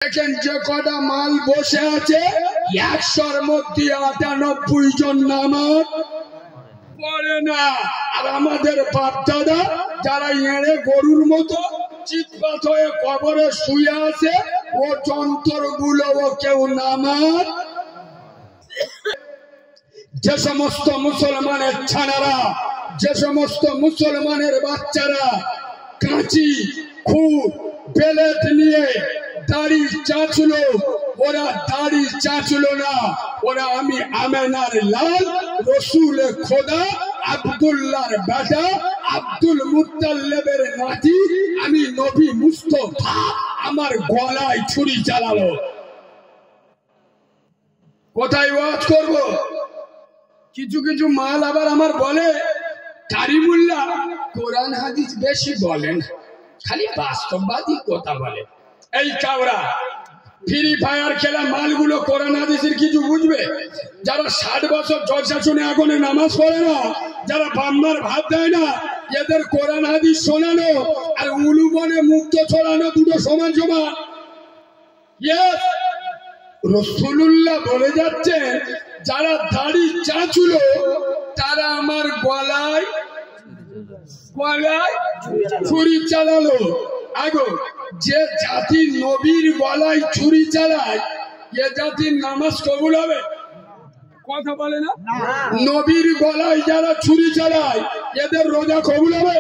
দেখেন যে কটা মাল বসে আছে 100-র মধ্যে 98 জন নামাজ পড়ে না। আর আমাদের বাপ দাদা যারা এড়ে গরুর মতো চিৎপাত হয়ে কবরে শুয়ে আছে, ও যন্ত্রগুলো কেউ নামাজ। যে সমস্ত মুসলমানের ছানারা, যে সমস্ত মুসলমানের বাচ্চারা কাঁচি খুব বেলেট নিয়ে দাড়ি চাঁচল, ওরা দাড়ি চাঁচল না, ওরা আমি আমেনার লাল রসুল খোদা আব্দুল্লাহর বেটা আব্দুল মুত্তালিবের নাতি, আমি নবী মুস্তাফা, আমার গলায় ছুরি চালালো। কোথায় ওয়াজ করব? কিছু কিছু মাল আবার আমার বলে কারিমুল্লাহ কোরআন হাদিস বেশি বলেন, খালি বাস্তববাদী কথা বলে। এই কাওড়া ফ্রি ফায়ার খেলা মালগুলো কোরআন হাদিসের কিছু বুঝবে? যারা 60 বছর জলসা শুনে আগুনে নামাজ পড়ে না, যারা বাম্মার ভাত দেয় না, এদের কোরআন হাদিস শোনানো আর উলুবনে মুক্ত ছড়ানো দুটো সমান সমান। রাসূলুল্লাহ বলে যাচ্ছেন, যারা দাড়ি চাঁচুল তারা আমার গলায় ছুরি চালালো। আগো যে জাতি নবীর গলায় ছুরি চালায়, এ জাতির নামাজ কবুল হবে? কথা বলে না। নবীর গলায় যারা ছুরি চালায়, এদের রোজা কবুল হবে?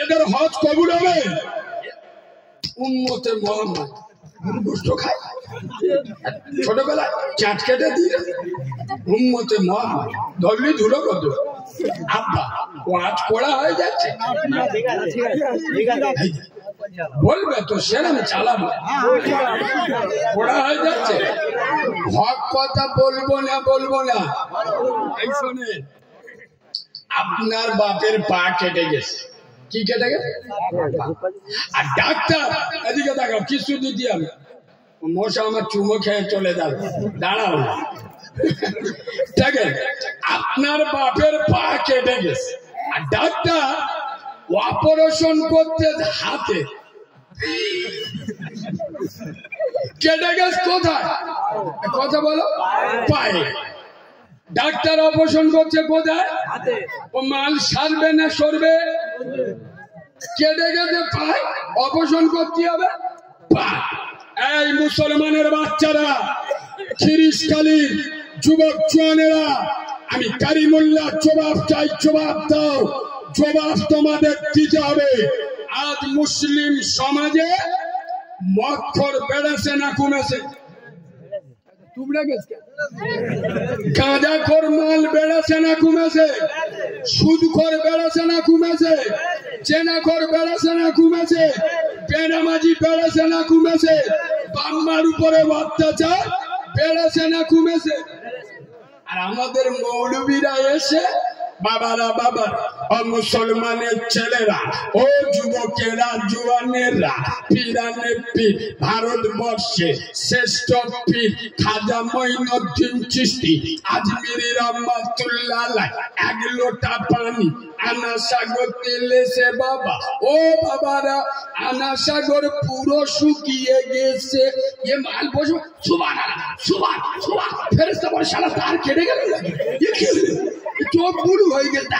এদের হজ কবুল হবে? উম্মতে মুহাম্মদ গোশত খায়, ছোটবেলায় চাট কেটে দিয়ে উম্মতে মুহাম্মদ ধরলি ধুলো কত আব্বা ওয়াজ পড়া হয়ে যাচ্ছে, বলবে তো সেরকম চালাবো, পড়া হয়ে যাচ্ছে। হক কথা বলবো না। এই শোনে, আপনার বাপের পা কেটে গেছে। কি কেটে গেছে? আর ডাক্তার এদিকে দেখাও, কিছু দিতে হবে, মশা আমার চুমো খেয়ে চলে যাবে, দাঁড়াও না। ঠিক আছে, আপনার বাপের পা কেটে গেছে আর ডাক্তার অপারেশন করতে হাতে কেটে গেছে। কোথায়? কথা বলো। পায়ে। ডাক্তার অপারেশন করছে কোথায়? ও মাল সারবে না সরবে? কেটে গেছে পায়ে, অপারেশন করতে হবে পা। এই মুসলমানের বাচ্চারা, খিরিশকালীর যুবক জওয়ানেরা, আমি কারিমুল্লাহ জবাব চাই, জবাব দাও। জবাব তোমাদের দিতে হবে। আজ মুসলিম সমাজে মক্খর বেড়েছে না কমেছে? গাঁজাখোর মাল বেড়েছে না কমেছে? সুদখোর বেড়েছে না কমেছে? চেনাখোর বেড়েছে না কমেছে? বেনামাজি বেড়েছে না কমেছে? বাম্মার উপরে অত্যাচার বেড়েছে না কমেছে? আর আমাদের মৌলবীরা এসে বাবারা বাবা, ও মুসলমানের ছেলেরা, ও যুবকেরা, জওয়ানেরা, পীরানে পীর, ভারতবর্ষে শ্রেষ্ঠ পীর খাজা মঈনুদ্দিন চিশতি আজমিরি রহমাতুল্লাহ আলাইহ 1 লোটা পানি আনা সাগর তেলেছে বাবা। ও বাবারা, আনা সাগর পুরো শুকিয়ে গেছে। এ মাল বসো, সুবহানাল্লাহ সুবহান ফেরেশতা বলে শালা তার কেটে গেল, চোখ বুড়ো হয়ে গেছে।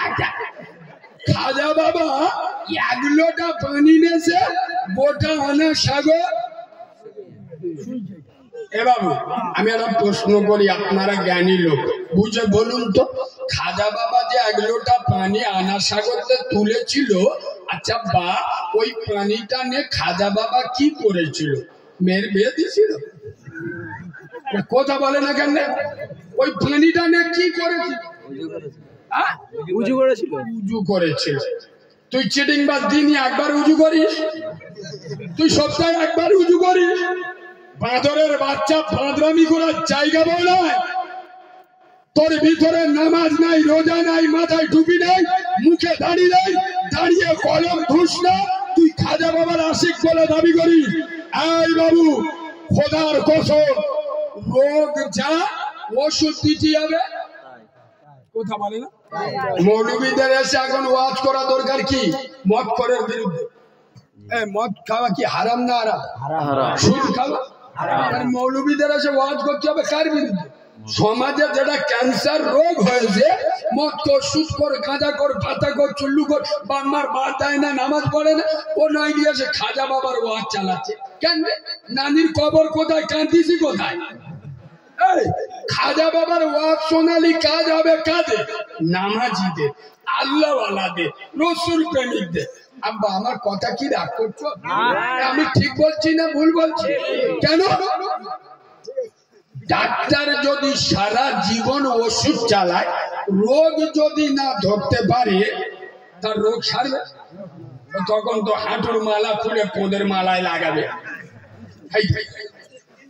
খাজা বাবা 1 লোটা পানি নেছে, গোটা আনা সাগর। এ বাবু, আমি একটা প্রশ্ন করি, আপনারা জ্ঞানী লোক, বুঝে বলুন তো, খাজা বাবা যে 1 লোটা পানি আনা সাগরতে তুলেছিল, আচ্ছা বা ওই পানিটা নিয়ে খাজা বাবা কি করেছিল? মেয়ের বিয়ে দিয়েছিল? কথা বলে না কেন? ওই পানিটা নিয়ে কি করেছিল? উজু করেছিল। তুই চিটিং বাস দিন একবার উজু করিস? তুই সপ্তাহে একবার উজু করিস? বাঁদরের বাচ্চা বাঁদরামি করার জায়গা বলায়, তোর ভিতরে নামাজ নাই, রোজা নাই, মাথায় টুপি নাই, মুখে দাড়ি নাই, দাঁড়িয়ে কলম ধুস না, তুই খাজা বাবার আশিক বলে দাবি করিস? এই বাবু, খোদার কসম, রোগ যা ওষুধ দিতে হবে। কথা বলে না। মৌলবীদের এসে এখন ওয়াজ করা দরকার কি? মক্খরের বিরুদ্ধে। মদ খাওয়া কি হারাম না হারাম? সুদ খাওয়া মৌলবীদের এসে ওয়াজ করতে হবে কার বিরুদ্ধে? সমাজে যেটা ক্যান্সার রোগ হয়েছে, মদ কর, সুদ কর, গাঁজা কর, পাতা কর, চুল্লু কর, বাম্মার বাদ দেয় না, নামাজ পড়ে না, ও নয় দিয়ে সে খাজা বাবার ওয়াজ চালাচ্ছে। কেন? নানির কবর কোথায়, কাঁদিসি কোথায়? খাজা বাবার ওয়াজ শোনালি কাজ হবে কাজে? নামাজিদের, আল্লাহওয়ালাদের, রসুল প্রেমিকদের। আব্বা আমার কথা কি রাগ করছো? আমি ঠিক বলছি না ভুল বলছি? কেন? ডাক্তার যদি সারা জীবন ওষুধ চালায়, রোগ যদি না ধরতে পারে, তার রোগ সারবে? তখন তো হাঁটুর মালা খুলে পোঁদের মালায় লাগাবে।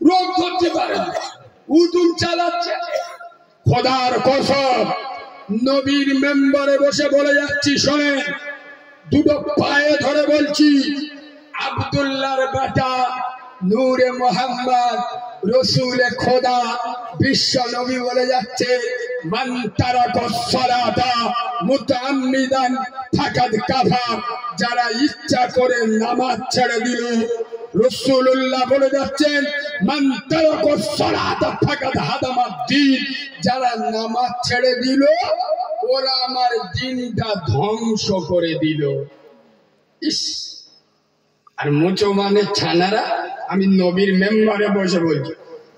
রোগ ধরতে পারে না, উদুম চালাচ্ছে। খোদার কসম, নবীর মেম্বারে বসে বলে যাচ্ছি, শোনেন, দুটো পায়ে ধরে বলছি, আব্দুল্লাহর বেটা নূরে মোহাম্মদ রসুলে খোদা বিশ্ব নবী বলে যাচ্ছে, মান তারাকা সালাতা মুতাআম্মিদান ফাকাদ কাফার, যারা ইচ্ছা করে নামাজ ছেড়ে দিল, রাসূলুল্লাহ বলে যাচ্ছেন, মান তারাকা সালাতা ফাকাদ হাদামাদ-দ্বীন, যারা নামাজ ছেড়ে দিল ওরা আমার দিনটা ধ্বংস করে দিল। ইস, আর মুসলমানের ছানারা আমি নবীর মেম্বারে বসে বলছি,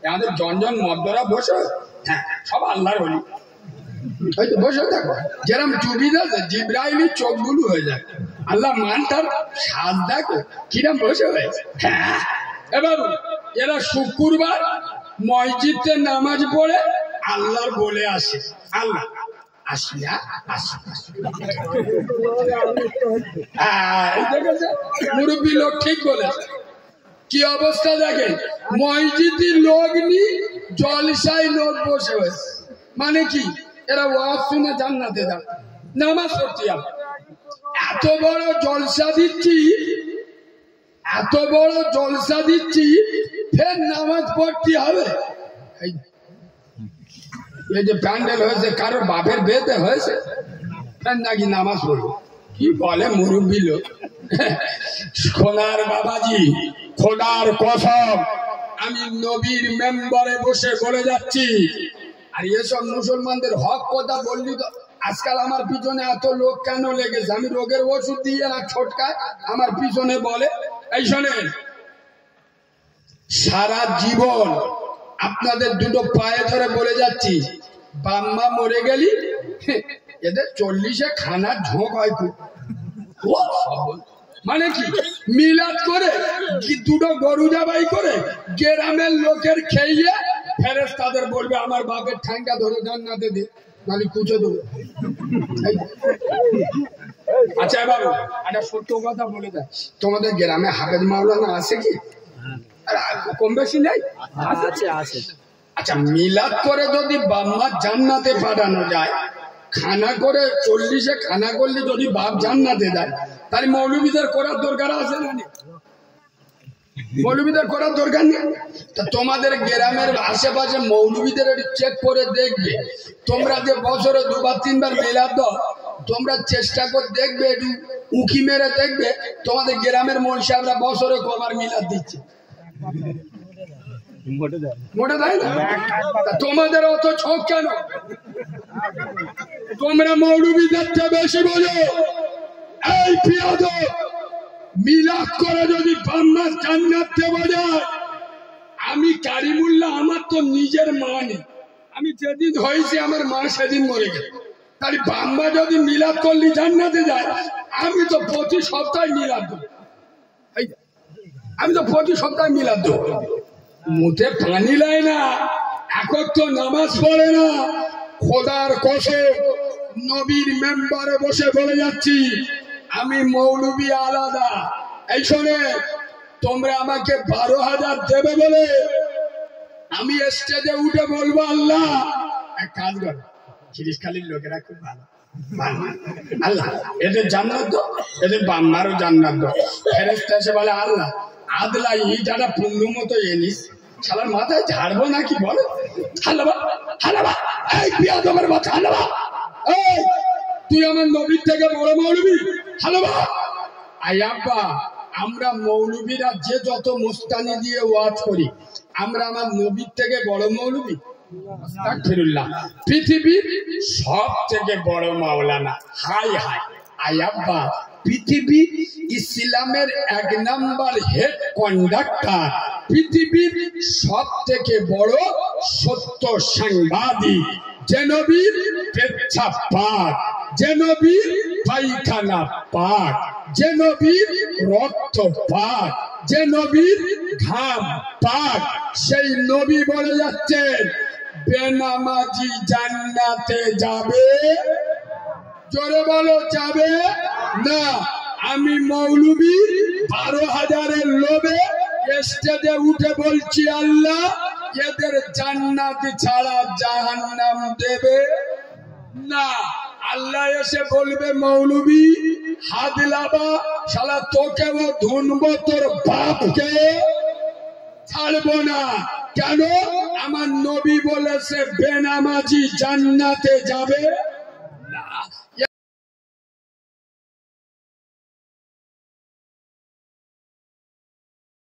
আমাদের জনজন মদ্দরা বসে, হ্যাঁ সব আল্লাহর ওলি, হয়তো বসে থাকো, যেরকম চুবি আছে জিব্রাইলের চোখগুলো হয়ে যায়, আল্লাহ মানটার সাজ দেখো কিরম বসে হয়েছে। হ্যাঁ এবার এরা শুক্রবার মসজিদে নামাজ পড়ে আল্লাহর বলে আসে, আল্লাহ আসিয়া আসি, মুরব্বী লোক ঠিক বলেছে। কি অবস্থা দেখেন, মসজিদে লোক নি, জলসায় লোক বসে হয়েছে। মানে কি, এরা ওয়াজ শুনে জান্নাতে যান, নামাজ পড়তে যাবে। এত বড় জলসা দিচ্ছি, এত বড় জলসা দিচ্ছি, ফের নামাজ পড়তে হবে। এই যে প্যান্ডেল হয়েছে, কারোর বাপের বিয়েতে হয়েছে, ফের নাকি নামাজ পড়বে? কি বলে মুরব্বী লোক। সোনার বাবাজি, খোদার কসম, আমি নবীর মেম্বারে বসে বলে যাচ্ছি, আর এসব মুসলমানদের হক কথা বললি তো, আজকাল আমার পিছনে এত লোক কেন লেগেছে? আমি রোগের ওষুধ দিয়ে না ছোটকায় আমার পিছনে বলে, এই শোনেন, সারা জীবন আপনাদের দুটো পায়ে ধরে বলে যাচ্ছি, বাম্মা মরে গেলি এদের 40-এ খানার ঝোঁক হয় খুব। মানে কি, মিলাদ করে দুটো গরু জবাই করে গ্রামের লোকের খেয়ে ফেরেশতাদের বলবে আমার বাপের ঠ্যাঙ্গা ধরে জান্নাতে দে, নালে কুচে দেবো। আচ্ছা বাবু, একটা সত্য কথা বলে দেয়, তোমাদের গ্রামে হাফেজ মাওলানা আছে কি? কম বেশি নেই? আছে। আচ্ছা, মিলাদ করে যদি বাম্মা জান্নাতে পাঠানো যায়, খানা করে 40-এ খানা করলে যদি বাপ জান্নাতে দেয়, তাহলে মৌলবীদের করার দরকার আছে না? মৌলবীদের করার দরকার নেই। তা তোমাদের গ্রামের আশেপাশে মৌলবীদের চেক করে দেখবে, তোমরা যে বছরে 2-3 মিলাদ দাও, তোমরা চেষ্টা করে দেখবে, একটু উঁকি মেরে দেখবে তোমাদের গ্রামের মৌলবী সাহেবরা বছরে কবার মিলাদ দিচ্ছে। মোটে দেয় না? তোমাদের অত ঝোঁক কেন? তোমরা মৌলবীদের চেয়ে বেশি বোঝো। এই পিয়াদ, মিলাদ করে যদি বাম্মা জান্নাত দেওয়া যায়, আমি কারিমুল্লাহ, আমার তো নিজের মা নেই, আমি যেদিন হয়েছি আমার মা সেদিন মরে গেল, তাই বাম্মা যদি মিলাদ করলি জান্নাতে যায়, আমি তো প্রতি সপ্তাহে মিলাদ দেব, আমি তো প্রতি সপ্তাহে মিলাদ দেব। মুখে পানি লাই না, এখন তো নামাজ পড়ে না। খোদার কসম, নবীর মেম্বারে বসে বলে যাচ্ছি, আমি মৌলবী আলাদা। এই শোনে, তোমরা আমাকে 12,000 দেবে বলে আমি স্টেজে উঠে বলবো, আল্লাহ এক কাজ করো, খিরিশখালীর লোকেরা খুব ভালো, আল্লাহ এদের জান্নাত দাও, এদের বাম্মারও জান্নাত দাও। ফেরেশতা এসে বলে, আল্লাহ আদলা ইটাটা পুণ্য মতো এনিস, শালার মাথায় ঝাড়বো নাকি বলো? এই পিয়াদমের মাথা, এই তুই আমার নবীর থেকে বড় মৌলবী? আই আব্বা, আমরা মৌলবীরা যে যত মুস্তানি দিয়ে ওয়াজ করি, আমরা আমার নবীর থেকে বড় মৌলবী? আস্তাগফিরুল্লাহ। পৃথিবীর সব থেকে বড় মাওলানা। হাই হাই আয়াব্বা, পৃথিবীর ইসলামের 1 নাম্বার হেড কন্ডাক্টর, পৃথিবীর সব থেকে বড় সত্য সাংবাদিক, যে নবীর পেচ্ছাপ পাক, যে নবীর পায়খানা পাক, যে নবীর রক্ত পাক, যে নবীর ঘাম পাক, সেই নবী বলে যাচ্ছেন বেনামাজি জান্নাতে যাবে। জোরে বলো, যাবে না। আমি মৌলবী 12,000-এর লোভে স্টেজে উঠে বলছি, আল্লাহ এদের জান্নাত ছাড়া জাহান্নাম দেবে না। আল্লাহ এসে বলবে, মৌলবী হাত লাবা, শালা তোকেও ধুনবো, তোর বাপকে ছাড়বো না। কেন? আমার নবী বলেছে বেনামাজি জান্নাতে যাবে